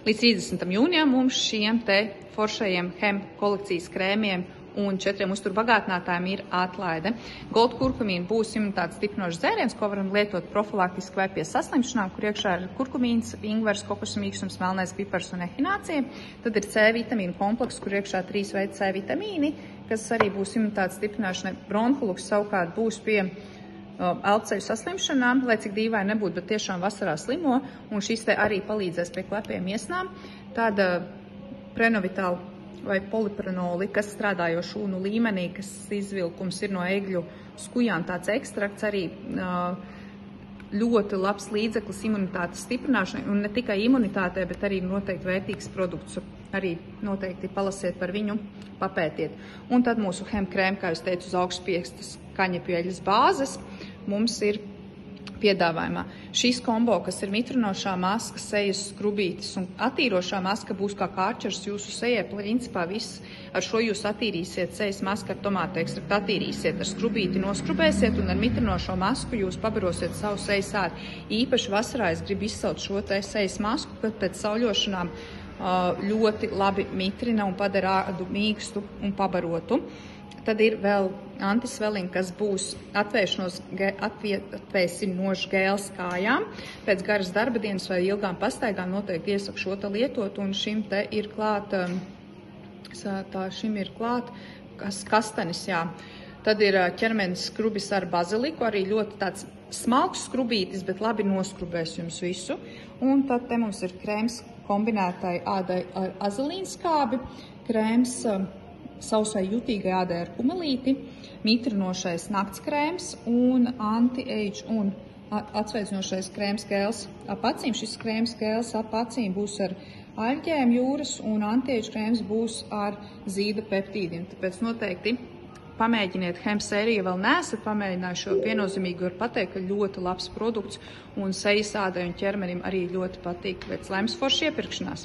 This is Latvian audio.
Līdz 30. jūnijam mums šiem te foršajiem Hem kolekcijas krēmiem un 4 uzturbagātinātājiem ir atlaide. Gold kurkumīna būs imunitātes stiprinošs dzēriens, ko varam lietot profilaktiski vai pie saslimšanām, kur iekšā ir kurkumīns, ingvers, kokosu mīkstums, melnais pipars un ehinācija. Tad ir C vitamīnu komplekss, kur iekšā 3 veidi C vitamīni, kas arī būs imunitātes stiprināšanai. Bronholuks savukārt būs pie elpceļu saslimšanām, lai cik dīvaini nebūtu, bet tiešām vasarā slimo, un šis te arī palīdzēs pie klepiem iesnām. Tāda Prenovitāla vai poliprenoli, kas strādājo šūnu līmenī, kas izvilkums ir no egļu skujām, tāds ekstrakts arī ļoti labs līdzeklis imunitātes stiprināšanai, un ne tikai imunitātei, bet arī noteikti vērtīgs produkts. Arī noteikti palasiet par viņu, papētiet. Un tad mūsu Hem krēma, kā es teicu, uz augstspiestas kaņepju eļas bāzes, mums ir piedāvājumā. Šīs kombo, kas ir mitrinošā maska, sejas skrubītis un attīrošā maska, būs kā kārčers jūsu sejai. Principā viss ar šo jūs attīrīsiet sejas masku ar tomātu ekstraktu, attīrīsiet ar skrubīti, noskrubēsiet un ar mitrinošo masku jūs pabarosiet savu sejas ādu. Īpaši vasarā es gribu izcelt šo te sejas masku, kad pēc sauļošanām ļoti labi mitrina un padara ādu mīkstu un pabarotu. Tad ir vēl antisvelling, kas būs atvēsinošs gēls kājām. Pēc garas darba dienas vai ilgām pastaigām noteikti iesaku šo te lietot, un šim te ir klāt, kastanis, jā. Tad ir ķermenis skrubis ar baziliku, arī ļoti tāds smalks skrubītis, bet labi noskrubēs jums visu. Un tad te mums ir krēms kombinētai ādai ar azelīnskābi, krēms sausai jutīgai ādai ar kumelīti, mitrinošais nakts krēms un anti-age un atsveicinošais krēms gēls ap acīm. Šis krēms gēls ap acīm būs ar aļģēm jūras un anti-age krēms būs ar zīda peptīdiem. Tāpēc noteikti pamēģiniet Hem sēriju, ja vēl neesat pamēģinājuši, jo viennozīmīgi var pateikt, ka ļoti labs produkts un sejas ādai un ķermenim arī ļoti patīk. Pēc laimes forši iepirkšanās!